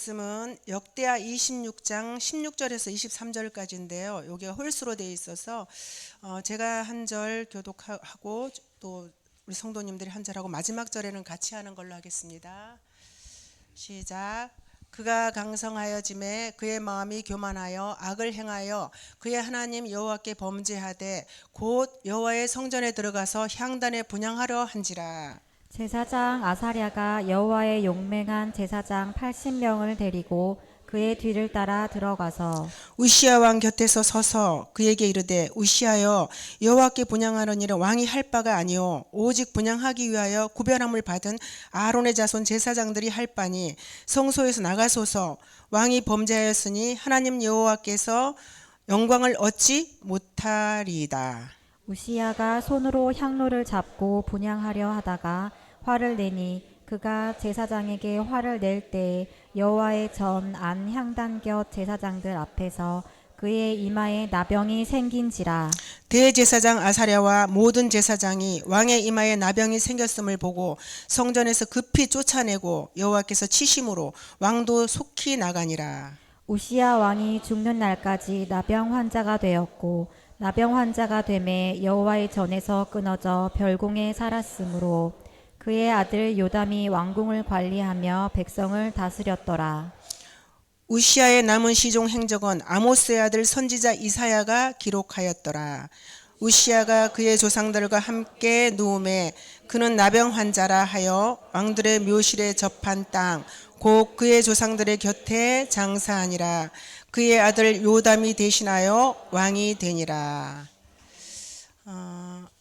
말씀은 역대하 26장 16절에서 23절까지인데요. 여기 홀수로 되어 있어서 제가 한 절 교독하고 또 우리 성도님들이 한 절하고 마지막 절에는 같이 하는 걸로 하겠습니다. 시작. 그가 강성하여짐에 그의 마음이 교만하여 악을 행하여 그의 하나님 여호와께 범죄하되 곧 여호와의 성전에 들어가서 향단에 분향하려 한지라. 제사장 아사랴가 여호와의 용맹한 제사장 80명을 데리고 그의 뒤를 따라 들어가서 우시아 왕 곁에서 서서 그에게 이르되 우시아여 여호와께 분향하는 일은 왕이 할 바가 아니요 오직 분향하기 위하여 구별함을 받은 아론의 자손 제사장들이 할 바니 성소에서 나가소서. 왕이 범죄하였으니 하나님 여호와께서 영광을 얻지 못하리이다. 우시야가 손으로 향로를 잡고 분향하려 하다가 화를 내니 그가 제사장에게 화를 낼 때에 여호와의 전 안 향단 곁 제사장들 앞에서 그의 이마에 나병이 생긴지라. 대제사장 아사랴와 모든 제사장이 왕의 이마에 나병이 생겼음을 보고 성전에서 급히 쫓아내고 여호와께서 치심으로 왕도 속히 나가니라. 우시야 왕이 죽는 날까지 나병 환자가 되었고 나병 환자가 되매 여호와의 전에서 끊어져 별궁에 살았으므로 그의 아들 요담이 왕궁을 관리하며 백성을 다스렸더라. 우시아의 남은 시종 행적은 아모스의 아들 선지자 이사야가 기록하였더라. 우시아가 그의 조상들과 함께 누움에 그는 나병 환자라 하여 왕들의 묘실에 접한 땅 곧 그의 조상들의 곁에 장사하니라. 그의 아들 요담이 대신하여 왕이 되니라.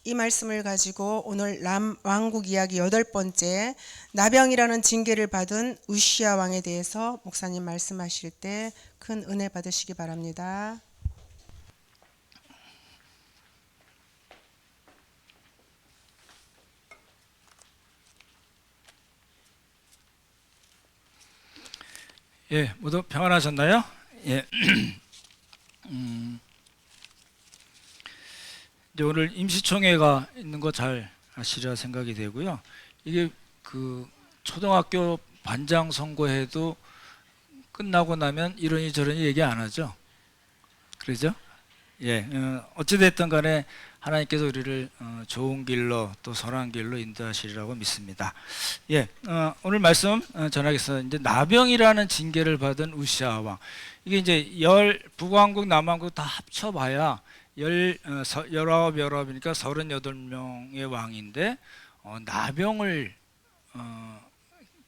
이 말씀을 가지고 오늘 왕국 이야기 8번째 나병이라는 징계를 받은 우시아 왕에 대해서 목사님 말씀하실 때 큰 은혜 받으시기 바랍니다. 예, 모두 평안하셨나요? 예. 이제 오늘 임시총회가 있는 거 잘 아시리라 생각이 되고요. 이게 그 초등학교 반장 선거회도 끝나고 나면 이러니 저러니 얘기 안 하죠. 그러죠? 예, 어찌됐든 간에 하나님께서 우리를 좋은 길로 또 선한 길로 인도하시리라고 믿습니다. 예, 오늘 말씀 전하겠습니다. 이제 나병이라는 징계를 받은 우시아 왕. 이게 이제 북왕국 남왕국 다 합쳐봐야 19이니까 38명의 왕인데 나병을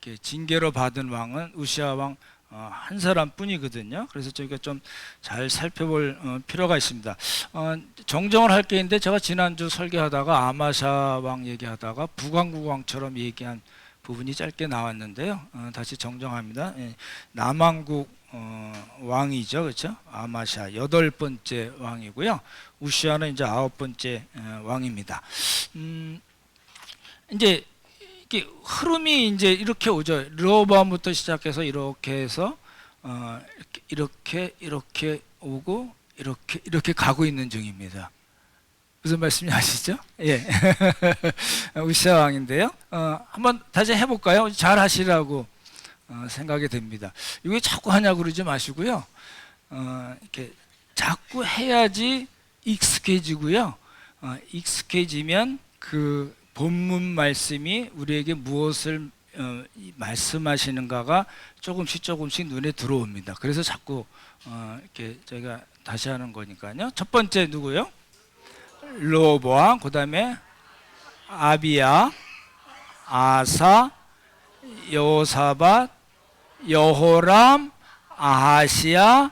이렇게 징계로 받은 왕은 우시아 왕 한 사람뿐이거든요. 그래서 저희가 좀 잘 살펴볼 필요가 있습니다. 정정을 할 게 있는데 제가 지난주 설교하다가 아마샤 왕 얘기하다가 북왕국 왕처럼 얘기한 부분이 짧게 나왔는데요. 다시 정정합니다. 예, 남왕국 왕이죠, 그렇죠? 아마샤 8번째 왕이고요. 우시아는 이제 9번째 왕입니다. 이제 이게 흐름이 이제 이렇게 오죠. 르호보암부터 시작해서 이렇게 해서 이렇게 오고 이렇게 가고 있는 중입니다. 무슨 말씀인지 아시죠? 예. 우시아 왕인데요. 한번 다시 해볼까요? 잘 하시라고 생각이 됩니다. 이게 자꾸 하냐고 그러지 마시고요. 이렇게 자꾸 해야지 익숙해지고요. 익숙해지면 그 본문 말씀이 우리에게 무엇을 말씀하시는가가 조금씩 눈에 들어옵니다. 그래서 자꾸 이렇게 저희가 다시 하는 거니까요. 첫 번째 누구요? 르호보암, 그 다음에 아비야, 아사, 여호사밧, 여호람, 아하시야,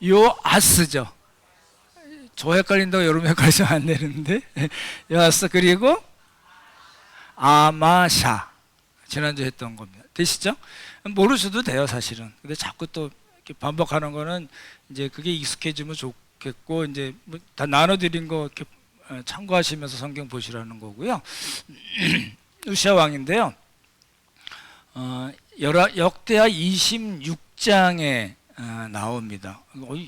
요아스죠. 저 헷갈린다고 여러분 헷갈리시면 안 되는데 요아스, 그리고 아마샤, 지난주에 했던 겁니다. 되시죠? 모르셔도 돼요, 사실은. 근데 자꾸 또 이렇게 반복하는 거는 이제 그게 익숙해지면 좋겠고, 이제 다 나눠드린 거 이렇게 참고하시면서 성경 보시라는 거고요. 우시아 왕인데요. 역대하 26장에 나옵니다.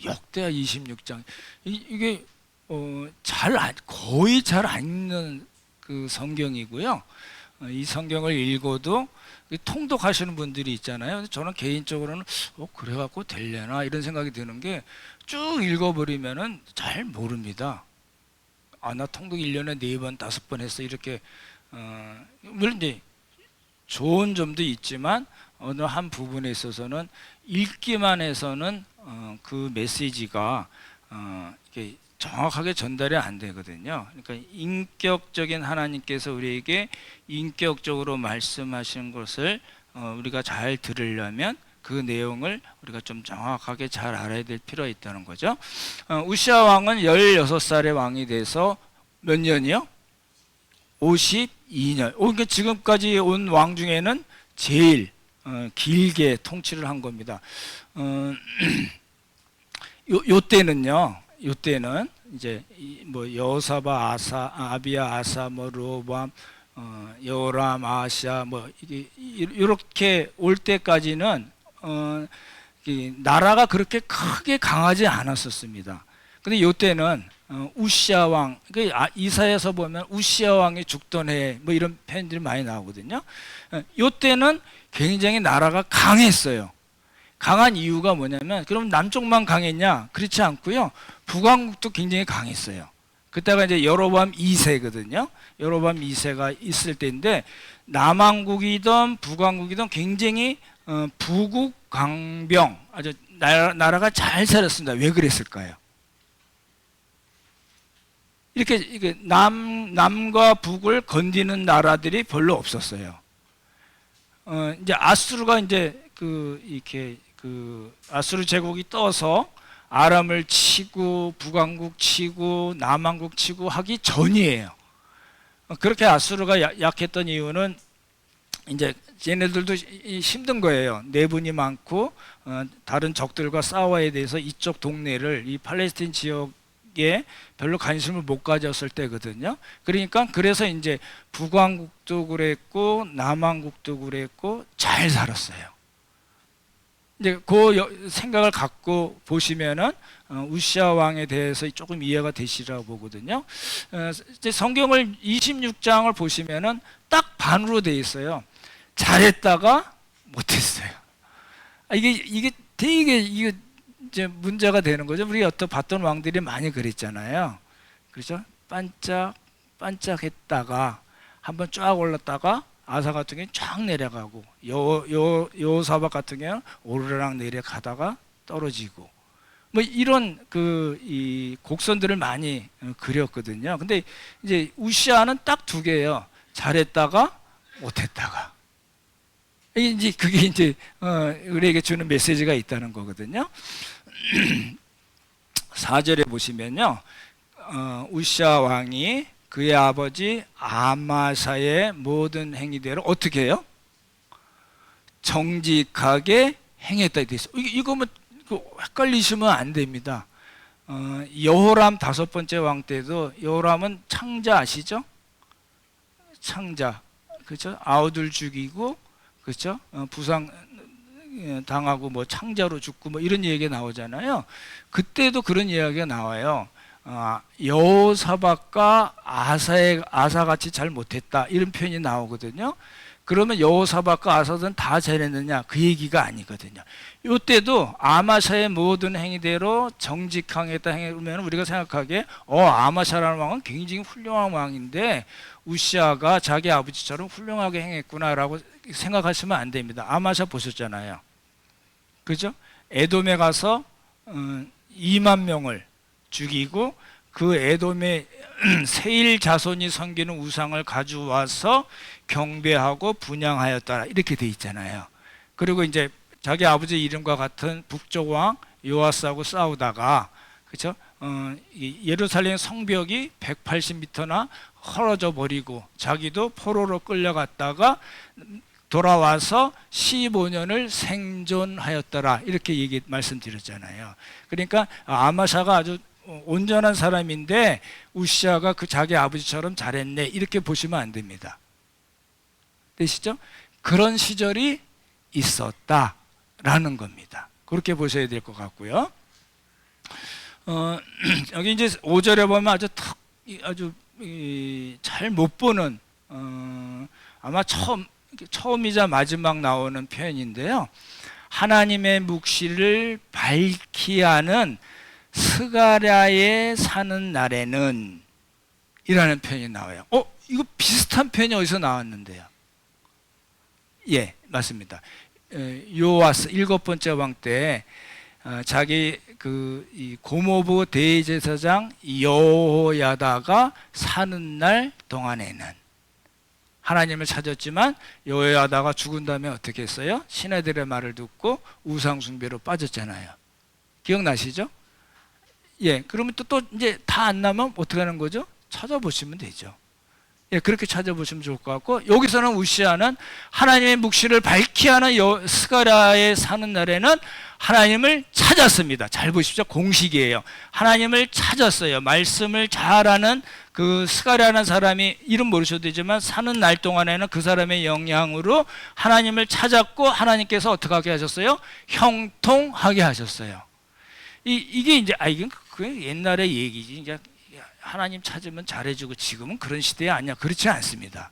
역대하 26장. 이게 거의 잘 안 읽는 그 성경이고요. 이 성경을 읽어도 통독하시는 분들이 있잖아요. 근데 저는 개인적으로는 그래갖고 되려나 이런 생각이 드는 게 쭉 읽어버리면은 잘 모릅니다. 나 통독 1년에 4번, 5번 했어. 이렇게 물론 이제 좋은 점도 있지만 어느 한 부분에 있어서는 읽기만 해서는 그 메시지가 이렇게 정확하게 전달이 안 되거든요. 그러니까 인격적인 하나님께서 우리에게 인격적으로 말씀하신 것을 우리가 잘 들으려면 그 내용을 우리가 좀 정확하게 잘 알아야 될 필요가 있다는 거죠. 우시아 왕은 16살의 왕이 돼서 몇 년이요? 52년. 그러니까 지금까지 온 왕 중에는 제일 길게 통치를 한 겁니다. 요 때는 이제 뭐 여호사밧, 아비야, 아사, 뭐 로밤, 여호람, 아시아 뭐 이렇게 올 때까지는 이 나라가 그렇게 크게 강하지 않았었습니다. 근데 요 때는 우시아 왕, 이사야서 보면 우시아 왕이 죽던 해 뭐 이런 표현들이 많이 나오거든요. 요 때는 굉장히 나라가 강했어요. 강한 이유가 뭐냐면, 그럼 남쪽만 강했냐? 그렇지 않고요. 북왕국도 굉장히 강했어요. 그때가 이제 여로보암 2세거든요. 여로보암 2세가 있을 때인데, 남왕국이든 북왕국이든 굉장히 부국 강병, 아주 나라가 잘 살았습니다. 왜 그랬을까요? 이렇게 남과 북을 건드리는 나라들이 별로 없었어요. 이제 아수르가 이제 아수르 제국이 떠서 아람을 치고 북왕국 치고 남왕국 치고 하기 전이에요. 그렇게 아수르가 약했던 이유는 이제 얘네들도 힘든 거예요. 내분이 많고 다른 적들과 싸워야 돼서 이쪽 동네를, 이 팔레스타인 지역에 별로 관심을 못 가졌을 때거든요. 그러니까 그래서 이제 북왕국도 그랬고 남왕국도 그랬고 잘 살았어요. 이제 그 생각을 갖고 보시면은 우시아 왕에 대해서 조금 이해가 되시라고 보거든요. 이제 성경을 26장을 보시면은 딱 반으로 돼 있어요. 잘했다가 못했어요. 이게 되게 이제 문제가 되는 거죠. 우리 여태 봤던 왕들이 많이 그랬잖아요. 그렇죠? 반짝했다가 한번 쫙 올랐다가 아사 같은 경우는 쫙 내려가고, 여호사밧 같은 경우는 오르락 내려가다가 떨어지고, 뭐 이런 이 곡선들을 많이 그렸거든요. 근데 이제 우시아는 딱 2개예요. 잘했다가 못했다가. 그게 이제 우리에게 주는 메시지가 있다는 거거든요. 4절에 보시면요, 우시아 왕이 그의 아버지 아마사의 모든 행위대로 어떻게 해요? 정직하게 행했다 돼 있어. 이거 뭐 헷갈리시면 안 됩니다. 여호람 5번째 왕 때도, 여호람은 창자 아시죠? 창자, 그렇죠? 아우들 죽이고, 그렇죠? 부상 당하고 뭐 창자로 죽고 뭐 이런 얘기가 나오잖아요. 그때도 그런 이야기가 나와요. 여호사밧과 아사같이 잘 못했다, 이런 표현이 나오거든요. 그러면 여호사밧과 아사는 다 잘했느냐, 그 얘기가 아니거든요. 이때도 아마샤의 모든 행위대로 정직하겠다 행하면 우리가 생각하기에 아마샤라는 왕은 굉장히 훌륭한 왕인데 우시아가 자기 아버지처럼 훌륭하게 행했구나라고 생각하시면 안 됩니다. 아마샤 보셨잖아요. 그죠? 에돔에 가서 2만 명을 죽이고, 그 에돔의 세일 자손이 섬기는 우상을 가져와서 경배하고 분향하였더라, 이렇게 돼 있잖아요. 그리고 이제 자기 아버지 이름과 같은 북쪽 왕 요아스하고 싸우다가, 그렇죠? 예루살렘 성벽이 180m나 헐어져 버리고 자기도 포로로 끌려갔다가 돌아와서 15년을 생존하였더라, 이렇게 말씀드렸잖아요. 그러니까 아마샤가 아주 온전한 사람인데 우시아가 자기 아버지처럼 잘했네, 이렇게 보시면 안 됩니다. 되시죠? 그런 시절이 있었다라는 겁니다. 그렇게 보셔야 될 것 같고요. 여기 이제 5절에 보면 아주 잘 못 보는 아마 처음이자 마지막 나오는 표현인데요. 하나님의 묵시를 밝히 하는 스가랴에 사는 날에는 이라는 표현이 나와요. 이거 비슷한 표현이 어디서 나왔는데요? 예, 맞습니다. 요아스 7번째 왕 때 자기 이 고모부 대제사장 여호야다가 사는 날 동안에는 하나님을 찾았지만 여호야다가 죽은 다음에 어떻게 했어요? 신하들의 말을 듣고 우상 숭배로 빠졌잖아요. 기억나시죠? 예, 그러면 또 이제 다 안 나면 어떻게 하는 거죠? 찾아보시면 되죠. 예, 그렇게 찾아보시면 좋을 것 같고, 여기서는 우시아는 하나님의 묵시를 밝히 하는 스가랴에 사는 날에는 하나님을 찾았습니다. 잘 보십시오. 공식이에요. 하나님을 찾았어요. 말씀을 잘하는 그 스가랴라는 사람이 이름 모르셔도 되지만 사는 날 동안에는 그 사람의 영향으로 하나님을 찾았고, 하나님께서 어떻게 하게 하셨어요? 형통하게 하셨어요. 이게 이제 이건 그 옛날의 얘기지. 이제 하나님 찾으면 잘해주고, 지금은 그런 시대에 아니야. 그렇지 않습니다.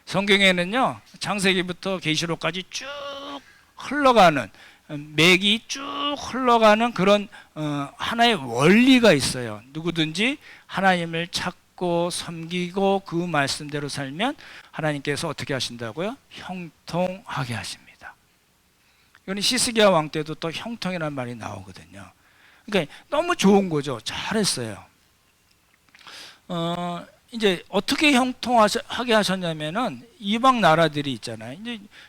성경에는요, 창세기부터 계시록까지 쭉 흘러가는, 맥이 쭉 흘러가는 그런 하나의 원리가 있어요. 누구든지 하나님을 찾고 섬기고 그 말씀대로 살면 하나님께서 어떻게 하신다고요? 형통하게 하십니다. 이건 시스기야 왕 때도 또 형통이라는 말이 나오거든요. 그러니까 너무 좋은 거죠. 잘했어요. 이제 어떻게 형통하게 하셨냐면은 이방 나라들이 있잖아요.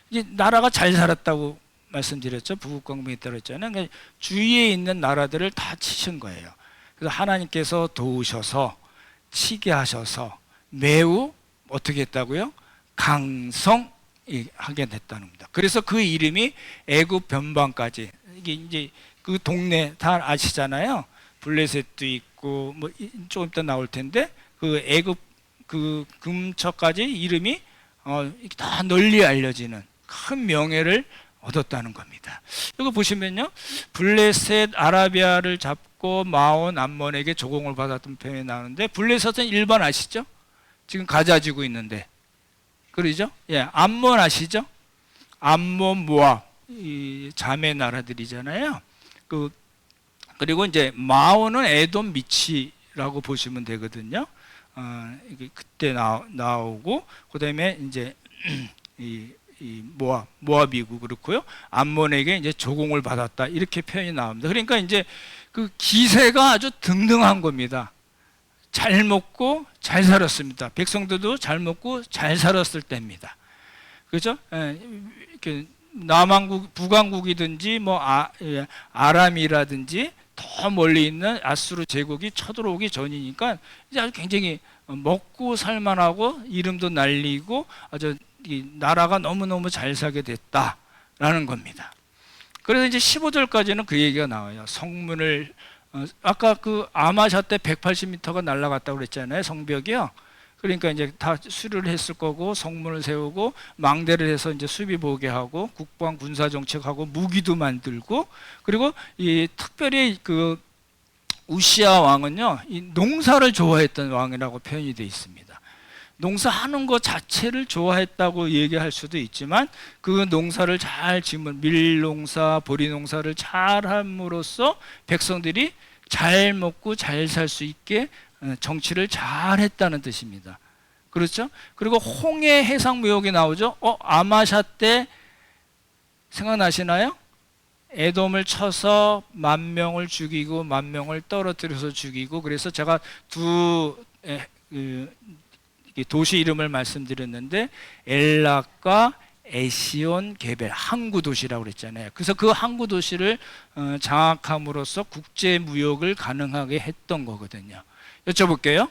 이제 나라가 잘 살았다고 말씀드렸죠. 부국강병이 있다고 했잖아요. 그러니까 주위에 있는 나라들을 다 치신 거예요. 그래서 하나님께서 도우셔서 치게 하셔서 매우 어떻게 했다고요? 강성하게 됐다는 겁니다. 그래서 그 이름이 애굽 변방까지, 이게 이제 그 동네 다 아시잖아요. 블레셋도 있고 뭐 조금 이따 나올 텐데 그 애굽 그 근처까지 이름이 다 널리 알려지는 큰 명예를 얻었다는 겁니다. 이거 보시면요, 블레셋 아라비아를 잡고 마온 암몬에게 조공을 받았던 표현이 나오는데, 블레셋은 1번 아시죠? 지금 가자지고 있는데, 그러죠? 예, 암몬 아시죠? 암몬, 모압, 이 자매 나라들이잖아요. 그리고 이제 마온은 에돔 미치라고 보시면 되거든요. 그때 나오고, 그 다음에 이제 모압이고 그렇고요. 암몬에게 이제 조공을 받았다, 이렇게 표현이 나옵니다. 그러니까 이제 그 기세가 아주 등등한 겁니다. 잘 먹고 잘 살았습니다. 백성들도 잘 먹고 잘 살았을 때입니다. 그죠? 남왕국, 북왕국이든지 뭐 아람이라든지 더 멀리 있는 아수르 제국이 쳐들어오기 전이니까 이제 아주 굉장히 먹고 살만하고 이름도 날리고 아주 이 나라가 너무너무 잘 살게 됐다라는 겁니다. 그래서 이제 15절까지는 그 얘기가 나와요. 성문을 아까 그 아마샤 때 180m가 날아갔다고 그랬잖아요. 성벽이요. 그러니까 이제 다 수리를 했을 거고, 성문을 세우고 망대를 해서 이제 수비 보게 하고, 국방 군사 정책하고 무기도 만들고, 그리고 이 특별히 그 우시아 왕은요, 이 농사를 좋아했던 왕이라고 표현이 되어 있습니다. 농사하는 것 자체를 좋아했다고 얘기할 수도 있지만, 그 농사를 잘 지으면 밀농사, 보리농사를 잘 함으로써 백성들이 잘 먹고 잘 살 수 있게 정치를 잘 했다는 뜻입니다. 그렇죠? 그리고 홍해 해상무역이 나오죠. 아마샤 때 생각나시나요? 에돔을 쳐서 10,000명을 죽이고 10,000명을 떨어뜨려서 죽이고, 그래서 제가 두 도시 이름을 말씀드렸는데, 엘락과 에시온 게벨, 항구 도시라고 그랬잖아요. 그래서 그 항구 도시를 장악함으로써 국제 무역을 가능하게 했던 거거든요. 여쭤볼게요.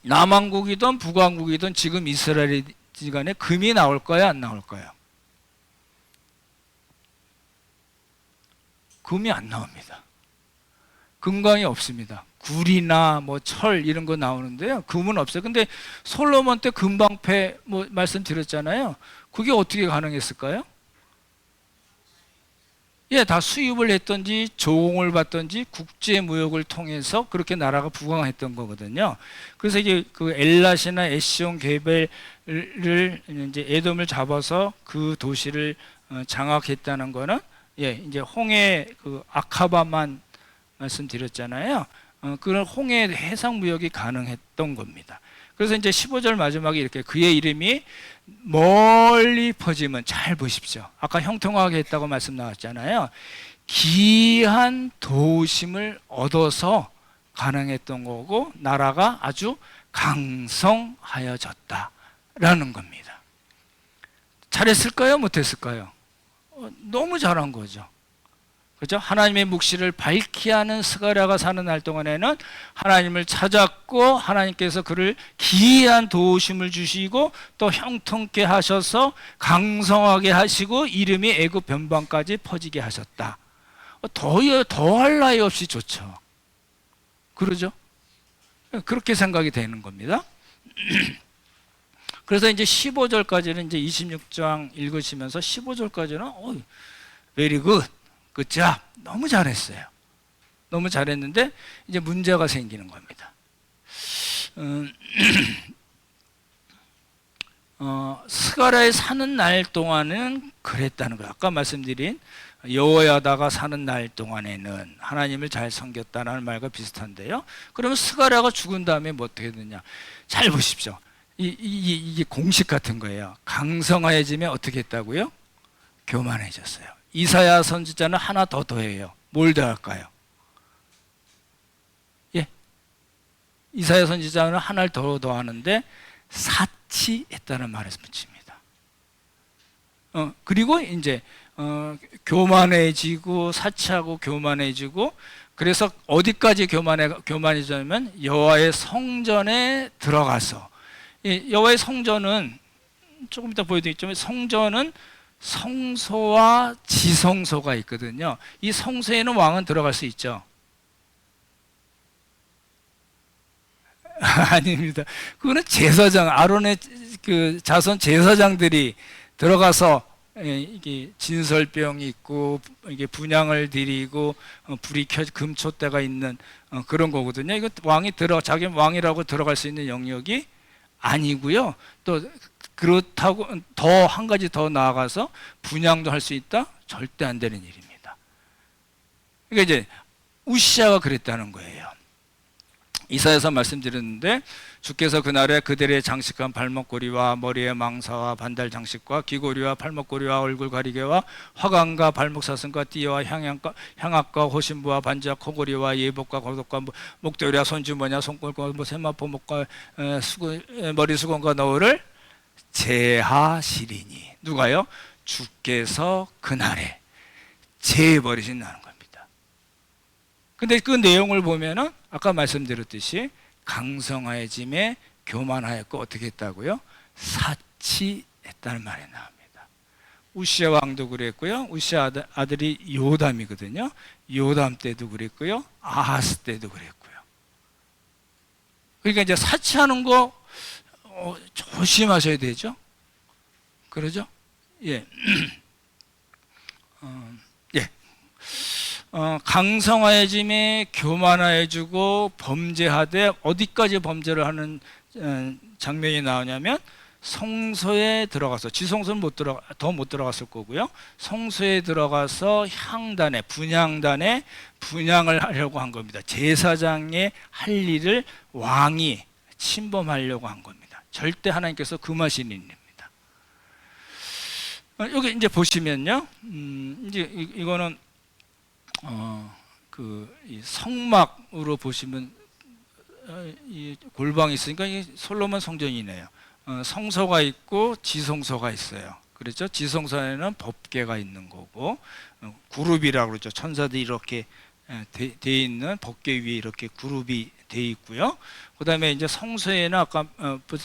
남왕국이든 북왕국이든 지금 이스라엘 간에 금이 나올 거야, 안 나올 거야? 금이 안 나옵니다. 금광이 없습니다. 구리나 뭐 철 이런 거 나오는데요, 금은 없어요. 근데 솔로몬 때 금방패 뭐 말씀드렸잖아요. 그게 어떻게 가능했을까요? 예, 다 수입을 했던지 조공을 받던지 국제 무역을 통해서 그렇게 나라가 부강했던 거거든요. 그래서 이제 그 엘랏이나 에시온 게벨을 이제 에돔을 잡아서 그 도시를 장악했다는 거는, 예, 이제 홍해 그 아카바만 말씀드렸잖아요. 그런 홍해 해상 무역이 가능했던 겁니다. 그래서 이제 15절 마지막에 이렇게 그의 이름이 멀리 퍼지면, 잘 보십시오. 아까 형통하게 했다고 말씀 나왔잖아요. 기이한 도심을 얻어서 가능했던 거고 나라가 아주 강성하여졌다라는 겁니다. 잘했을까요? 못했을까요? 너무 잘한 거죠. 그렇죠? 하나님의 묵시를 밝히 하는 스가랴가 사는 날 동안에는 하나님을 찾았고 하나님께서 그를 기이한 도우심을 주시고 또 형통케 하셔서 강성하게 하시고 이름이 애굽 변방까지 퍼지게 하셨다. 더할 나위 없이 좋죠. 그러죠? 그렇게 생각이 되는 겁니다. 그래서 이제 15절까지는 이제 26장 읽으시면서 15절까지는 very good. 그죠? 너무 잘했어요. 너무 잘했는데 이제 문제가 생기는 겁니다. 스가랴에 사는 날 동안은 그랬다는 거예요. 아까 말씀드린 여호야다가 사는 날 동안에는 하나님을 잘 섬겼다는 말과 비슷한데요. 그러면 스가랴가 죽은 다음에 뭐 어떻게 되느냐? 잘 보십시오. 이게 공식 같은 거예요. 강성하여지면 어떻게 했다고요? 교만해졌어요. 이사야 선지자는 하나 더 더해요. 뭘 더할까요? 예, 이사야 선지자는 하나를 더 더하는데 사치했다는 말을 붙입니다. 그리고 이제 교만해지고 사치하고 교만해지고, 그래서 어디까지 교만해지냐면 여호와의 성전에 들어가서, 여호와의 성전은 조금 이따 보여드리겠지만 성전은 성소와 지성소가 있거든요. 이 성소에는 왕은 들어갈 수 있죠? 아닙니다. 그거는 제사장, 아론의 그 자손 제사장들이 들어가서 이게 진설병이 있고 이게 분향을 드리고 불이 켜 금촛대가 있는 그런 거거든요. 이거 왕이 자기 왕이라고 들어갈 수 있는 영역이 아니고요. 또 그렇다고 더 한 가지 더 나아가서 분향도 할 수 있다? 절대 안 되는 일입니다. 그러니까 이제 우시아가 그랬다는 거예요. 이사야서 말씀드렸는데 주께서 그날에 그들의 장식한 발목고리와 머리의 망사와 반달 장식과 귀고리와 팔목고리와 얼굴 가리개와 화관과 발목 사슴과 띠와 향악과 호신부와 반지와 코고리와 예복과 고독과 목도리와 손주머니와 손골과 세마포 목과 머리 수건과 너울을 제하시리니. 누가요? 주께서 그날에 제해버리신다는 겁니다. 근데 그 내용을 보면은 아까 말씀드렸듯이 강성하여짐에 교만하였고 어떻게 했다고요? 사치했다는 말이 나옵니다. 우시아 왕도 그랬고요. 우시아 아들이 요담이거든요. 요담 때도 그랬고요. 아하스 때도 그랬고요. 그러니까 이제 사치하는 거 조심하셔야 되죠. 그러죠? 예. 예. 강성하여짐에 교만하여지고 범죄하되 어디까지 범죄를 하는 장면이 나오냐면 성소에 들어가서, 지성소는 더 못 들어갔을 거고요. 성소에 들어가서 향단에, 분향단에 분향을 하려고 한 겁니다. 제사장의 할 일을 왕이 침범하려고 한 겁니다. 절대 하나님께서 금하시는 일입니다. 여기 이제 보시면요, 이제 이거는 이 성막으로 보시면 이 골방이 있으니까 이 솔로몬 성전이네요. 성소가 있고 지성소가 있어요. 그렇죠? 지성소에는 법궤가 있는 거고 그룹이라고 그러죠. 천사들이 이렇게 돼 있는 법궤 위에 이렇게 그룹이 돼 있고요. 그다음에 이제 성소에는 아까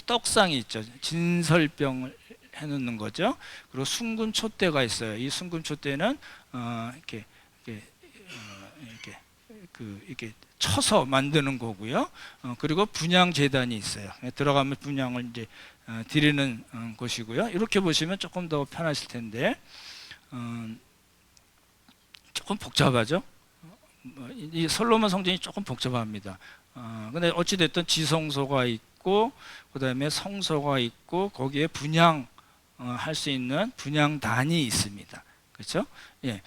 떡상이 있죠. 진설병을 해놓는 거죠. 그리고 순금 촛대가 있어요. 이 순금 촛대는 이렇게 쳐서 만드는 거고요. 그리고 분향 제단이 있어요. 들어가면 분향을 이제 드리는 곳이고요. 이렇게 보시면 조금 더 편하실 텐데, 조금 복잡하죠. 이 솔로몬 성전이 조금 복잡합니다. 근데 어찌 됐든 지성소가 있고 그다음에 성소가 있고 거기에 분양 할 수 있는 분양단이 있습니다. 그렇죠? 예.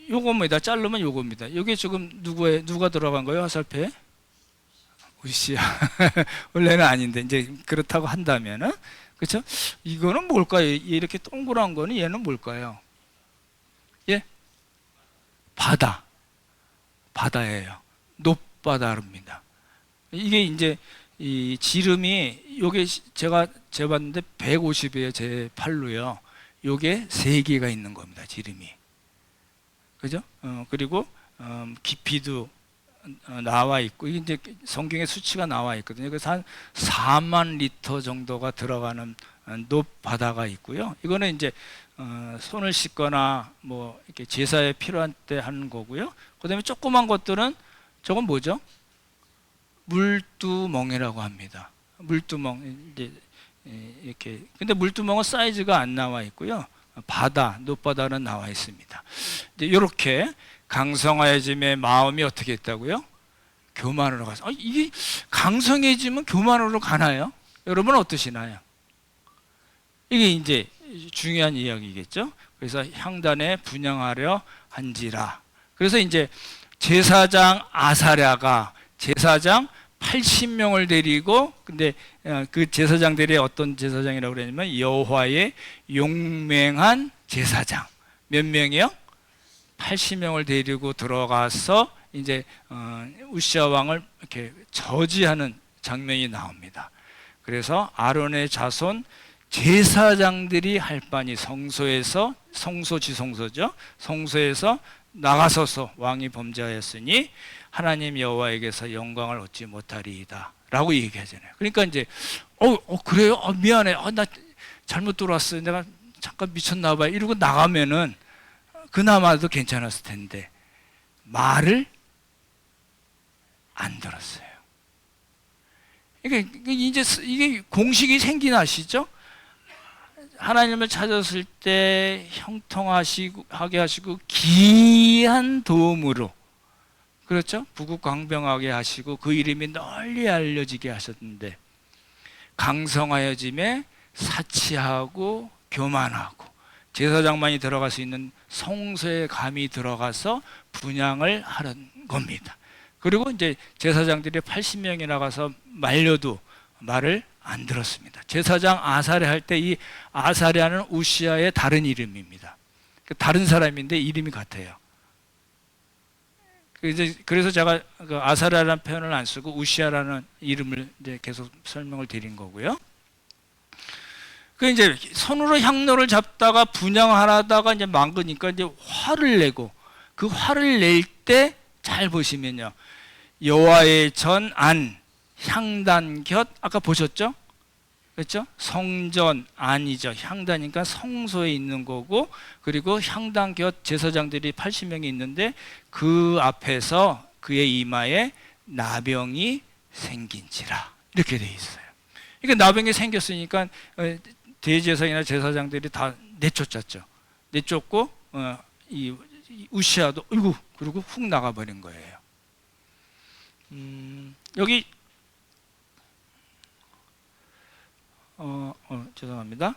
요겁니다. 자르면 요겁니다. 요게 지금 누가 들어간 거예요? 화살표에? 우시야. 원래는 아닌데 이제 그렇다고 한다면은 그렇죠? 이거는 뭘까요? 이렇게 동그란 거는 얘는 뭘까요? 예? 바다예요. 높바다입니다. 이게 이제 이 지름이 요게 제가 재봤는데 150이에요. 제 팔로요. 요게 3개가 있는 겁니다. 지름이. 그죠? 그리고 깊이도 나와 있고 이게 이제 성경에 수치가 나와 있거든요. 그래서 한 4만 리터 정도가 들어가는 높바다가 있고요. 이거는 이제 손을 씻거나 뭐 이렇게 제사에 필요한 때 하는 거고요. 그다음에 조그만 것들은 저건 뭐죠? 물두멍이라고 합니다. 물두멍 이제 이렇게 근데 물두멍은 사이즈가 안 나와 있고요. 높바다는 나와 있습니다. 이제 이렇게 강성해짐의 마음이 어떻게 했다고요? 교만으로 가서 이게 강성해지면 교만으로 가나요? 여러분 어떠시나요? 이게 이제 중요한 이야기겠죠. 그래서 향단에 분양하려 한지라. 그래서 이제 제사장 아사랴가 제사장 80명을 데리고 근데 그 제사장들이 어떤 제사장이라고 그러냐면 여호와의 용맹한 제사장 몇 명이요? 80명을 데리고 들어가서 이제 우시아 왕을 이렇게 저지하는 장면이 나옵니다. 그래서 아론의 자손 제사장들이 할 바니 성소지성소죠. 성소에서 나가서서 왕이 범죄하였으니 하나님 여호와에게서 영광을 얻지 못하리이다 라고 얘기하잖아요. 그러니까 이제 그래요? 미안해. 나 잘못 들어왔어요. 내가 잠깐 미쳤나 봐요. 이러고 나가면은 그나마도 괜찮았을 텐데 말을 안 들었어요. 그러니까 이제 이게 공식이 생긴 아시죠? 하나님을 찾았을 때 형통하게 하시고 기이한 도움으로 그렇죠? 부국강병하게 하시고 그 이름이 널리 알려지게 하셨는데 강성하여짐에 사치하고 교만하고 제사장만이 들어갈 수 있는 성소에 감히 들어가서 분향을 하는 겁니다. 그리고 이제 제사장들이 80명이 나가서 말려도 말을 안 들었습니다. 제사장 아사랴 할 때 이 아사랴는 우시아의 다른 이름입니다. 다른 사람인데 이름이 같아요. 그래서 제가 그 아사랴라는 표현을 안 쓰고 우시아라는 이름을 이제 계속 설명을 드린 거고요. 그 이제 손으로 향로를 잡다가 분향하다가 이제 망그니까 이제 화를 내고 그 화를 낼 때 잘 보시면요. 여호와의 전 안 향단 곁 아까 보셨죠? 그렇죠? 성전 안이죠. 향단이니까 성소에 있는 거고 그리고 향단 곁 제사장들이 80명이 있는데 그 앞에서 그의 이마에 나병이 생긴지라 이렇게 돼 있어요. 그러니까 나병이 생겼으니까 대제사장이나 제사장들이 다 내쫓았죠. 내쫓고 이 우시아도 어이구 그리고 훅 나가버린 거예요. 여기 죄송합니다.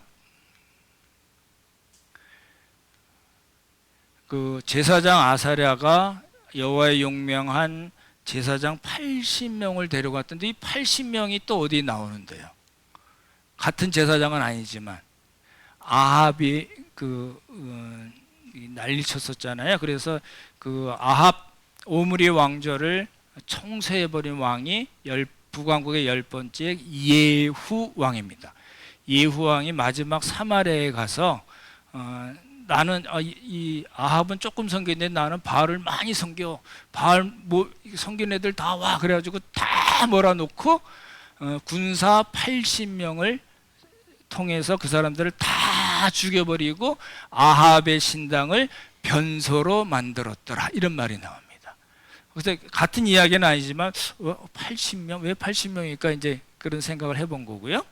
그 제사장 아사랴가 여호와의 용명한 제사장 80명을 데려갔던데 이 80명이 또 어디 나오는데요? 같은 제사장은 아니지만 아합이 난리쳤었잖아요. 그래서 그 아합 오므리 왕조를 청소해버린 왕이 북왕국의 10번째 예후 왕입니다. 예후 왕이 마지막 사마리아에 가서 나는 이 아합은 조금 섬겼는데 나는 바알을 많이 섬겨. 바알 섬긴 애들 다 와. 그래가지고 다 몰아놓고 군사 80명을 통해서 그 사람들을 다 죽여버리고 아합의 신당을 변소로 만들었더라. 이런 말이 나옵니다. 그래서 같은 이야기는 아니지만 80명 왜 80명일까 이제 그런 생각을 해본 거고요.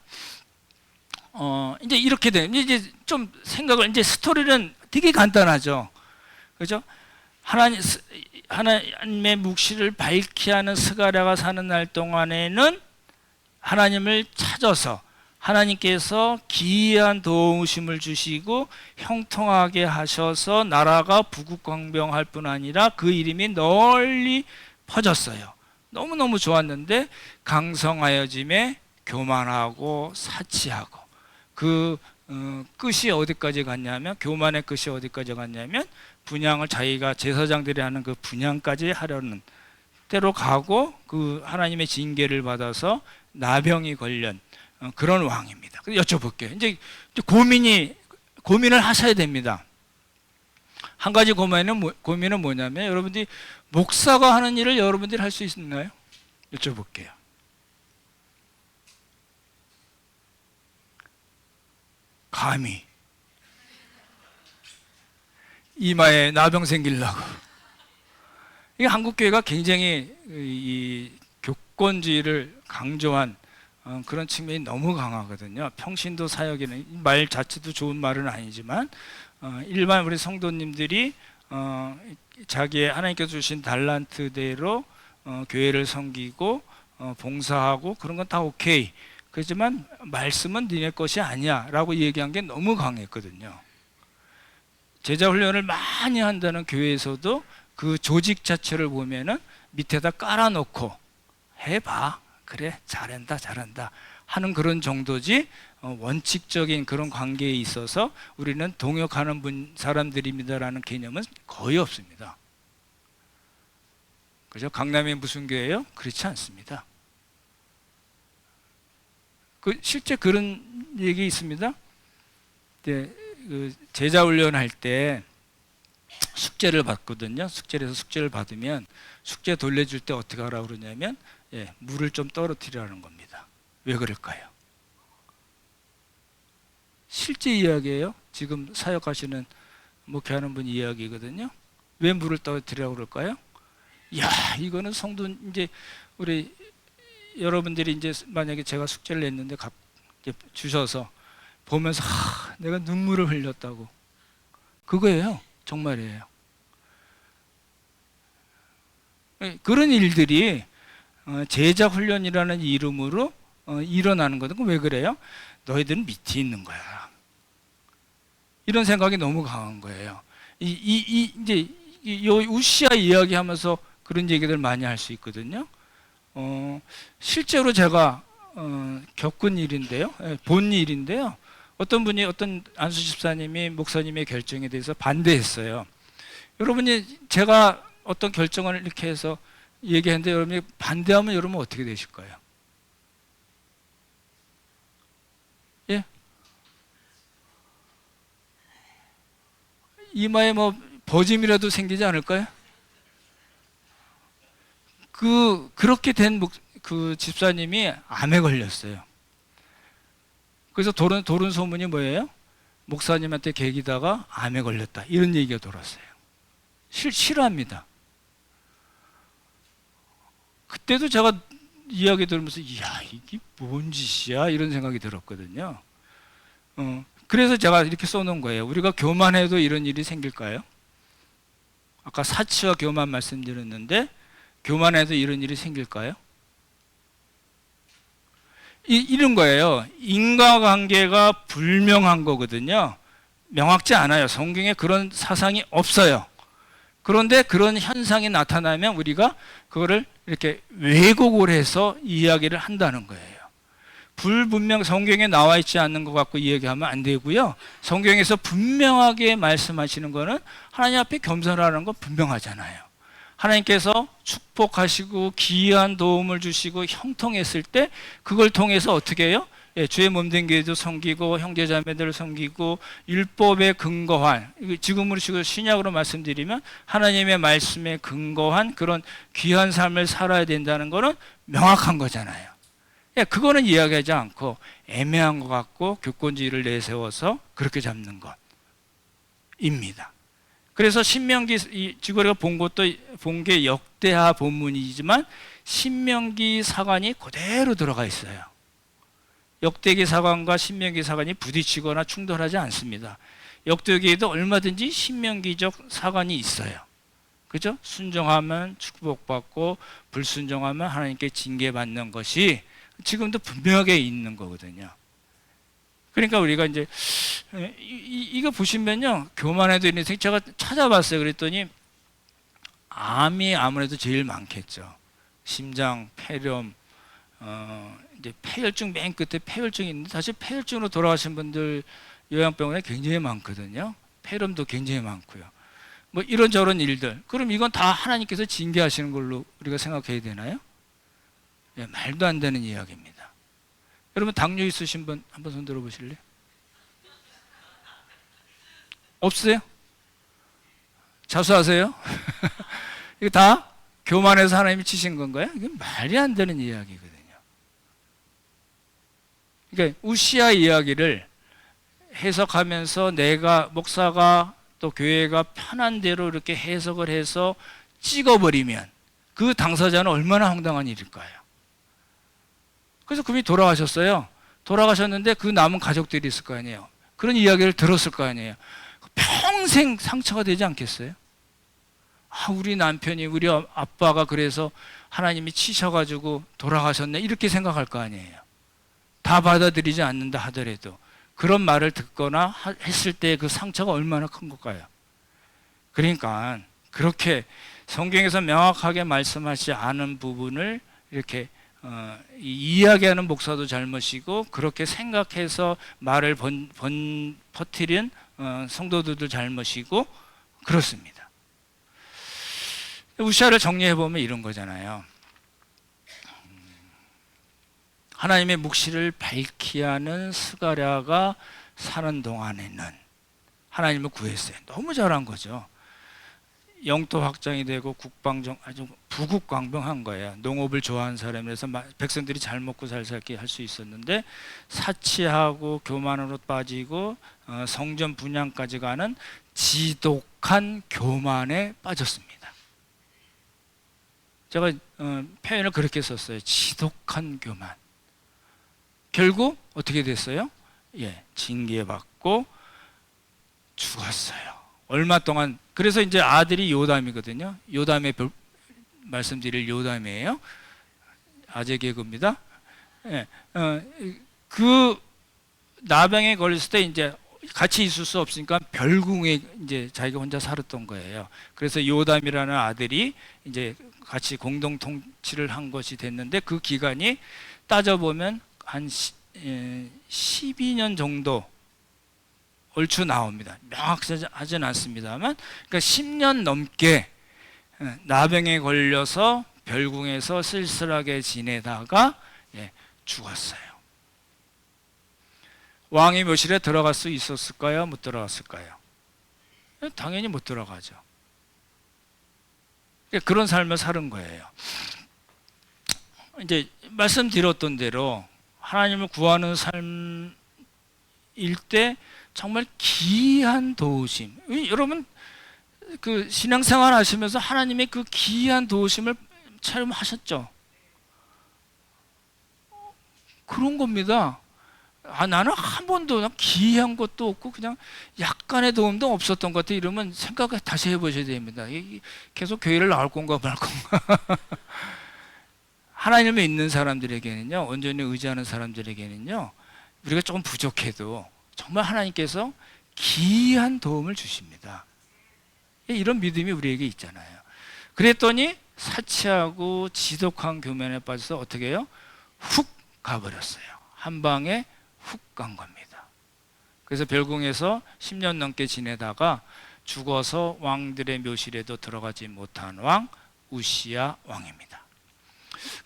이제 이렇게 되면 이제 좀 생각을 이제 스토리는 되게 간단하죠. 그렇죠? 하나님의 묵시를 밝히 하는 스가랴가 사는 날 동안에는 하나님을 찾아서 하나님께서 기이한 도우심을 주시고 형통하게 하셔서 나라가 부국광명할 뿐 아니라 그 이름이 널리 퍼졌어요. 너무너무 좋았는데 강성하여짐에 교만하고 사치하고 그 끝이 어디까지 갔냐면, 교만의 끝이 어디까지 갔냐면 분향을 자기가 제사장들이 하는 그 분향까지 하려는 때로 가고 그 하나님의 징계를 받아서 나병이 걸린 그런 왕입니다. 여쭤볼게요. 이제 고민을 하셔야 됩니다. 한 가지 고민은 뭐냐면, 여러분들이 목사가 하는 일을 여러분들이 할 수 있나요? 여쭤볼게요. 감히 이마에 나병 생기려고. 이게 한국교회가 굉장히 이 교권주의를 강조한 그런 측면이 너무 강하거든요. 평신도 사역에는, 말 자체도 좋은 말은 아니지만 일반 우리 성도님들이 자기의 하나님께서 주신 달란트대로 교회를 섬기고 봉사하고 그런 건 다 오케이. 그렇지만 말씀은 니네 것이 아니야 라고 얘기한 게 너무 강했거든요. 제자 훈련을 많이 한다는 교회에서도 그 조직 자체를 보면은 밑에다 깔아놓고 해봐, 그래, 잘한다 하는 그런 정도지, 원칙적인 그런 관계에 있어서 우리는 동역하는 사람들입니다라는 개념은 거의 없습니다. 그죠? 강남에 무슨 교회예요? 그렇지 않습니다. 실제 그런 얘기 있습니다. 제자 훈련할 때 숙제를 받거든요. 숙제를 받으면 숙제 돌려줄 때 어떻게 하라고 그러냐면, 물을 좀 떨어뜨리라는 겁니다. 왜 그럴까요? 실제 이야기예요. 지금 사역하시는 목회하는 분 이야기거든요. 왜 물을 떨어뜨리라고 그럴까요? 야, 이거는 성도, 이제 우리 여러분들이 이제 만약에 제가 숙제를 냈는데 주셔서 보면서 내가 눈물을 흘렸다고, 그거예요. 정말이에요. 그런 일들이 제자 훈련이라는 이름으로 일어나는 거거든요. 왜 그래요? 너희들은 밑에 있는 거야. 이런 생각이 너무 강한 거예요. 이제 우시아 이야기하면서 그런 얘기들 많이 할 수 있거든요. 실제로 제가 겪은 일인데요, 본 일인데요. 어떤 안수 집사님이 목사님의 결정에 대해서 반대했어요. 여러분이 제가 어떤 결정을 이렇게 해서 얘기했는데 여러분이 반대하면 여러분 어떻게 되실까요? 예? 이마에 뭐 버짐이라도 생기지 않을까요? 그렇게 된 그 집사님이 암에 걸렸어요. 그래서 돌은 소문이 뭐예요? 목사님한테 계기다가 암에 걸렸다, 이런 얘기가 돌았어요. 싫어합니다. 그때도 제가 이야기 들으면서 이야, 이게 뭔 짓이야, 이런 생각이 들었거든요. 그래서 제가 이렇게 써놓은 거예요. 우리가 교만해도 이런 일이 생길까요? 아까 사치와 교만 말씀드렸는데 교만해도 이런 일이 생길까요? 이런 거예요. 인과관계가 불명한 거거든요. 명확지 않아요. 성경에 그런 사상이 없어요. 그런데 그런 현상이 나타나면 우리가 그거를 이렇게 왜곡을 해서 이야기를 한다는 거예요. 불분명, 성경에 나와 있지 않는 것 갖고 이야기하면 안 되고요. 성경에서 분명하게 말씀하시는 거는 하나님 앞에 겸손하라는 건 분명하잖아요. 하나님께서 축복하시고 기이한 도움을 주시고 형통했을 때 그걸 통해서 어떻게 해요? 주의 몸된 교회도 섬기고 형제자매들을 섬기고 율법에 근거한, 지금으로 신약으로 말씀드리면 하나님의 말씀에 근거한 그런 귀한 삶을 살아야 된다는 거는 명확한 거잖아요. 그거는 이야기하지 않고 애매한 것 같고 교권주의를 내세워서 그렇게 잡는 것입니다. 그래서 신명기, 지금 우리가 본 게 역대하 본문이지만 신명기 사관이 그대로 들어가 있어요. 역대기 사관과 신명기 사관이 부딪히거나 충돌하지 않습니다. 역대기에도 얼마든지 신명기적 사관이 있어요. 그죠? 순종하면 축복받고 불순종하면 하나님께 징계받는 것이 지금도 분명하게 있는 거거든요. 그러니까 우리가 이제 이거 보시면요, 교만해도 있는 생 제가 찾아봤어요. 그랬더니 암이 아무래도 제일 많겠죠. 심장, 폐렴, 이제 폐혈증 맨 끝에 폐혈증이 있는데 사실 폐혈증으로 돌아가신 분들 요양병원에 굉장히 많거든요. 폐렴도 굉장히 많고요. 뭐 이런저런 일들. 그럼 이건 다 하나님께서 징계하시는 걸로 우리가 생각해야 되나요? 예, 말도 안 되는 이야기입니다. 여러분 당뇨 있으신 분 한번 손 들어보실래요? 없어요? 자수하세요? 이거 다 교만해서 하나님이 치신 건가요? 이게 말이 안 되는 이야기거든요. 그러니까 우시아 이야기를 해석하면서 내가 목사가 또 교회가 편한 대로 이렇게 해석을 해서 찍어버리면 그 당사자는 얼마나 황당한 일일까요? 그래서 그분이 돌아가셨어요. 돌아가셨는데 그 남은 가족들이 있을 거 아니에요. 그런 이야기를 들었을 거 아니에요. 평생 상처가 되지 않겠어요? 아, 우리 남편이 우리 아빠가 그래서 하나님이 치셔가지고 돌아가셨네 이렇게 생각할 거 아니에요. 다 받아들이지 않는다 하더라도 그런 말을 듣거나 했을 때 그 상처가 얼마나 큰 걸까요? 그러니까 그렇게 성경에서 명확하게 말씀하지 않은 부분을 이렇게 이야기하는 목사도 잘못이고 그렇게 생각해서 말을 퍼뜨린 성도들도 잘못이고 그렇습니다. 우시아를 정리해보면 이런 거잖아요. 하나님의 묵시를 밝히 하는 스가랴가 사는 동안에는 하나님을 구했어요. 너무 잘한 거죠. 영토 확장이 되고 아주 부국강병한 거예요. 농업을 좋아하는 사람이라서 백성들이 잘 먹고 잘 살게 할 수 있었는데 사치하고 교만으로 빠지고 성전 분양까지 가는 지독한 교만에 빠졌습니다. 제가 표현을 그렇게 썼어요. 지독한 교만. 결국 어떻게 됐어요? 예, 징계받고 죽었어요. 얼마 동안. 그래서 이제 아들이 요담이거든요. 요담의 말씀드릴 요담이에요. 아재 개그입니다. 예, 그 나병에 걸렸을 때 이제 같이 있을 수 없으니까 별궁에 이제 자기가 혼자 살았던 거예요. 그래서 요담이라는 아들이 이제 같이 공동 통치를 한 것이 됐는데 그 기간이 따져보면 한 12년 정도 얼추 나옵니다. 명확하지는 않습니다만 그러니까 10년 넘게 나병에 걸려서 별궁에서 쓸쓸하게 지내다가 죽었어요. 왕이 묘실에 들어갈 수 있었을까요? 못 들어갔을까요? 당연히 못 들어가죠. 그런 삶을 사는 거예요. 이제 말씀드렸던 대로 하나님을 구하는 삶일 때 정말 기이한 도우심. 여러분 그 신앙생활 하시면서 하나님의 그 기이한 도우심을 체험하셨죠? 그런 겁니다. 아, 나는 한 번도 기이한 것도 없고 그냥 약간의 도움도 없었던 것 같아. 이러면 생각을 다시 해보셔야 됩니다. 계속 교회를 나올 건가 말 건가. 하나님을 믿는 사람들에게는요, 온전히 의지하는 사람들에게는요, 우리가 조금 부족해도 정말 하나님께서 기이한 도움을 주십니다. 이런 믿음이 우리에게 있잖아요. 그랬더니 사치하고 지독한 교만에 빠져서 어떻게 해요? 훅 가버렸어요. 한 방에 훅 간 겁니다. 그래서 별궁에서 10년 넘게 지내다가 죽어서 왕들의 묘실에도 들어가지 못한 왕 우시야 왕입니다.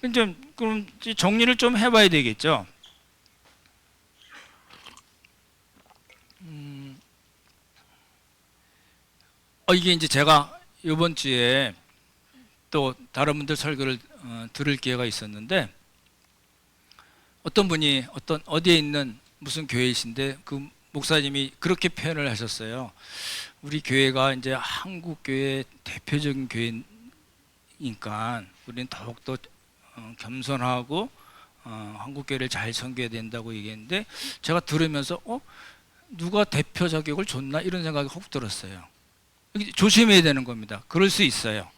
이제 그럼 정리를 좀 해봐야 되겠죠. 이게 이제 제가 이번 주에 또 다른 분들 설교를 들을 기회가 있었는데 어떤 분이 어디에 있는 무슨 교회이신데 그 목사님이 그렇게 표현을 하셨어요. 우리 교회가 이제 한국 교회 대표적인 교회니까 우리는 더욱더 겸손하고 한국 교회를 잘 섬겨야 된다고 얘기했는데 제가 들으면서 누가 대표 자격을 줬나 이런 생각이 혹 들었어요. 조심해야 되는 겁니다. 그럴 수 있어요.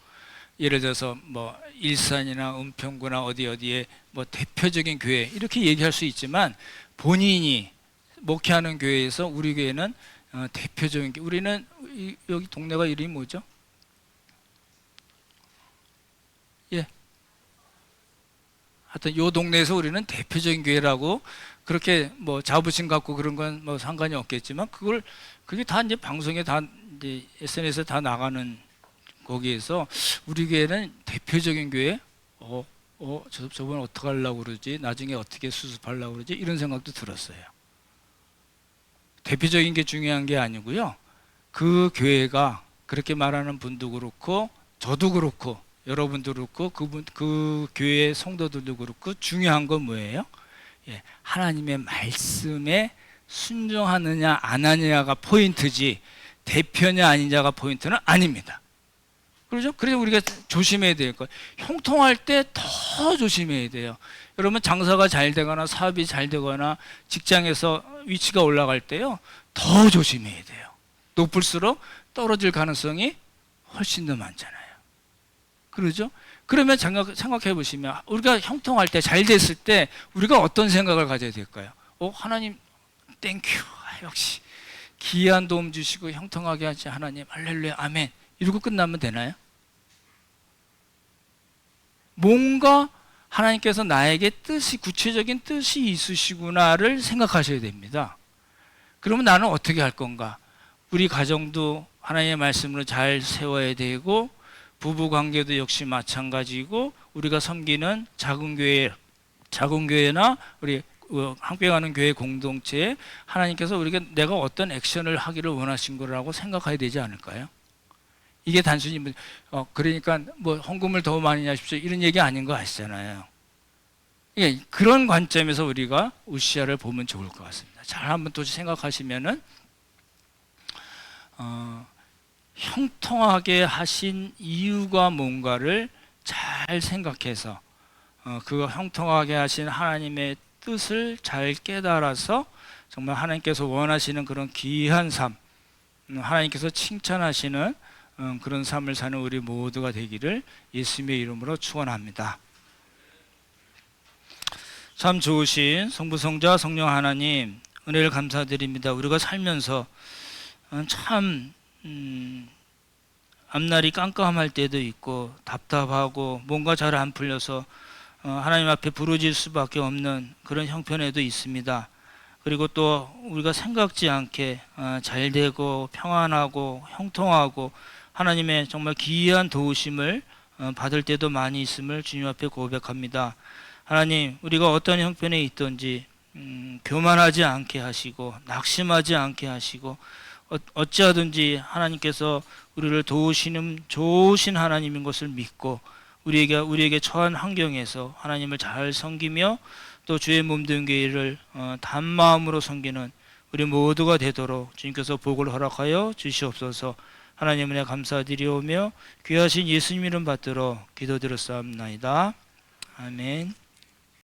예를 들어서 뭐 일산이나 은평구나 어디에 뭐 대표적인 교회 이렇게 얘기할 수 있지만 본인이 목회하는 교회에서 우리 교회는 대표적인 교회, 우리는 여기 동네가 이름이 뭐죠? 예. 하여튼 요 동네에서 우리는 대표적인 교회라고 그렇게 뭐 자부심 갖고 그런 건 뭐 상관이 없겠지만 그게 다 이제 방송에 다 이제 SNS에 다 나가는 거기에서 우리 교회는 대표적인 교회, 저번 어떻게 하려고 그러지? 나중에 어떻게 수습하려고 그러지? 이런 생각도 들었어요. 대표적인 게 중요한 게 아니고요. 그 교회가 그렇게 말하는 분도 그렇고, 저도 그렇고, 여러분도 그렇고, 그 교회의 성도들도 그렇고, 중요한 건 뭐예요? 예, 하나님의 말씀에 순종하느냐 안 하느냐가 포인트지 대표냐 아니냐가 포인트는 아닙니다. 그렇죠? 그래서 우리가 조심해야 될 거예요. 형통할 때 더 조심해야 돼요. 여러분 장사가 잘 되거나 사업이 잘 되거나 직장에서 위치가 올라갈 때요 더 조심해야 돼요. 높을수록 떨어질 가능성이 훨씬 더 많잖아요. 그러죠? 그러면 생각해 보시면 우리가 형통할 때 잘 됐을 때 우리가 어떤 생각을 가져야 될까요? 하나님 땡큐 역시 기이한 도움 주시고 형통하게 하시 하나님 할렐루야 아멘 이러고 끝나면 되나요? 뭔가 하나님께서 나에게 구체적인 뜻이 있으시구나를 생각하셔야 됩니다. 그러면 나는 어떻게 할 건가? 우리 가정도 하나님의 말씀으로 잘 세워야 되고 부부 관계도 역시 마찬가지고 우리가 섬기는 작은 교회나 우리 함께 가는 교회 공동체에 하나님께서 내가 어떤 액션을 하기를 원하신 거라고 생각해야 되지 않을까요? 이게 단순히 그러니까 뭐 헌금을 더 많이 하십시오 이런 얘기 아닌 거 아시잖아요. 예, 그런 관점에서 우리가 우시아를 보면 좋을 것 같습니다. 잘 한번 또 생각하시면은 형통하게 하신 이유가 뭔가를 잘 생각해서 그 형통하게 하신 하나님의 뜻을 잘 깨달아서 정말 하나님께서 원하시는 그런 귀한 삶, 하나님께서 칭찬하시는 그런 삶을 사는 우리 모두가 되기를 예수님의 이름으로 축원합니다. 참 좋으신 성부성자 성령 하나님 은혜를 감사드립니다. 우리가 살면서 참 앞날이 깜깜할 때도 있고 답답하고 뭔가 잘 안 풀려서 하나님 앞에 부르짖을 수밖에 없는 그런 형편에도 있습니다. 그리고 또 우리가 생각지 않게 잘 되고 평안하고 형통하고 하나님의 정말 기이한 도우심을 받을 때도 많이 있음을 주님 앞에 고백합니다. 하나님 우리가 어떤 형편에 있든지 교만하지 않게 하시고 낙심하지 않게 하시고 어찌하든지 하나님께서 우리를 도우시는 좋으신 하나님인 것을 믿고 우리에게 처한 환경에서 하나님을 잘 섬기며 또 주의 몸된 교회를 단마음으로 섬기는 우리 모두가 되도록 주님께서 복을 허락하여 주시옵소서. 하나님 은혜 감사드리오며 귀하신 예수님 이름 받들어 기도드렸사옵나이다. 아멘.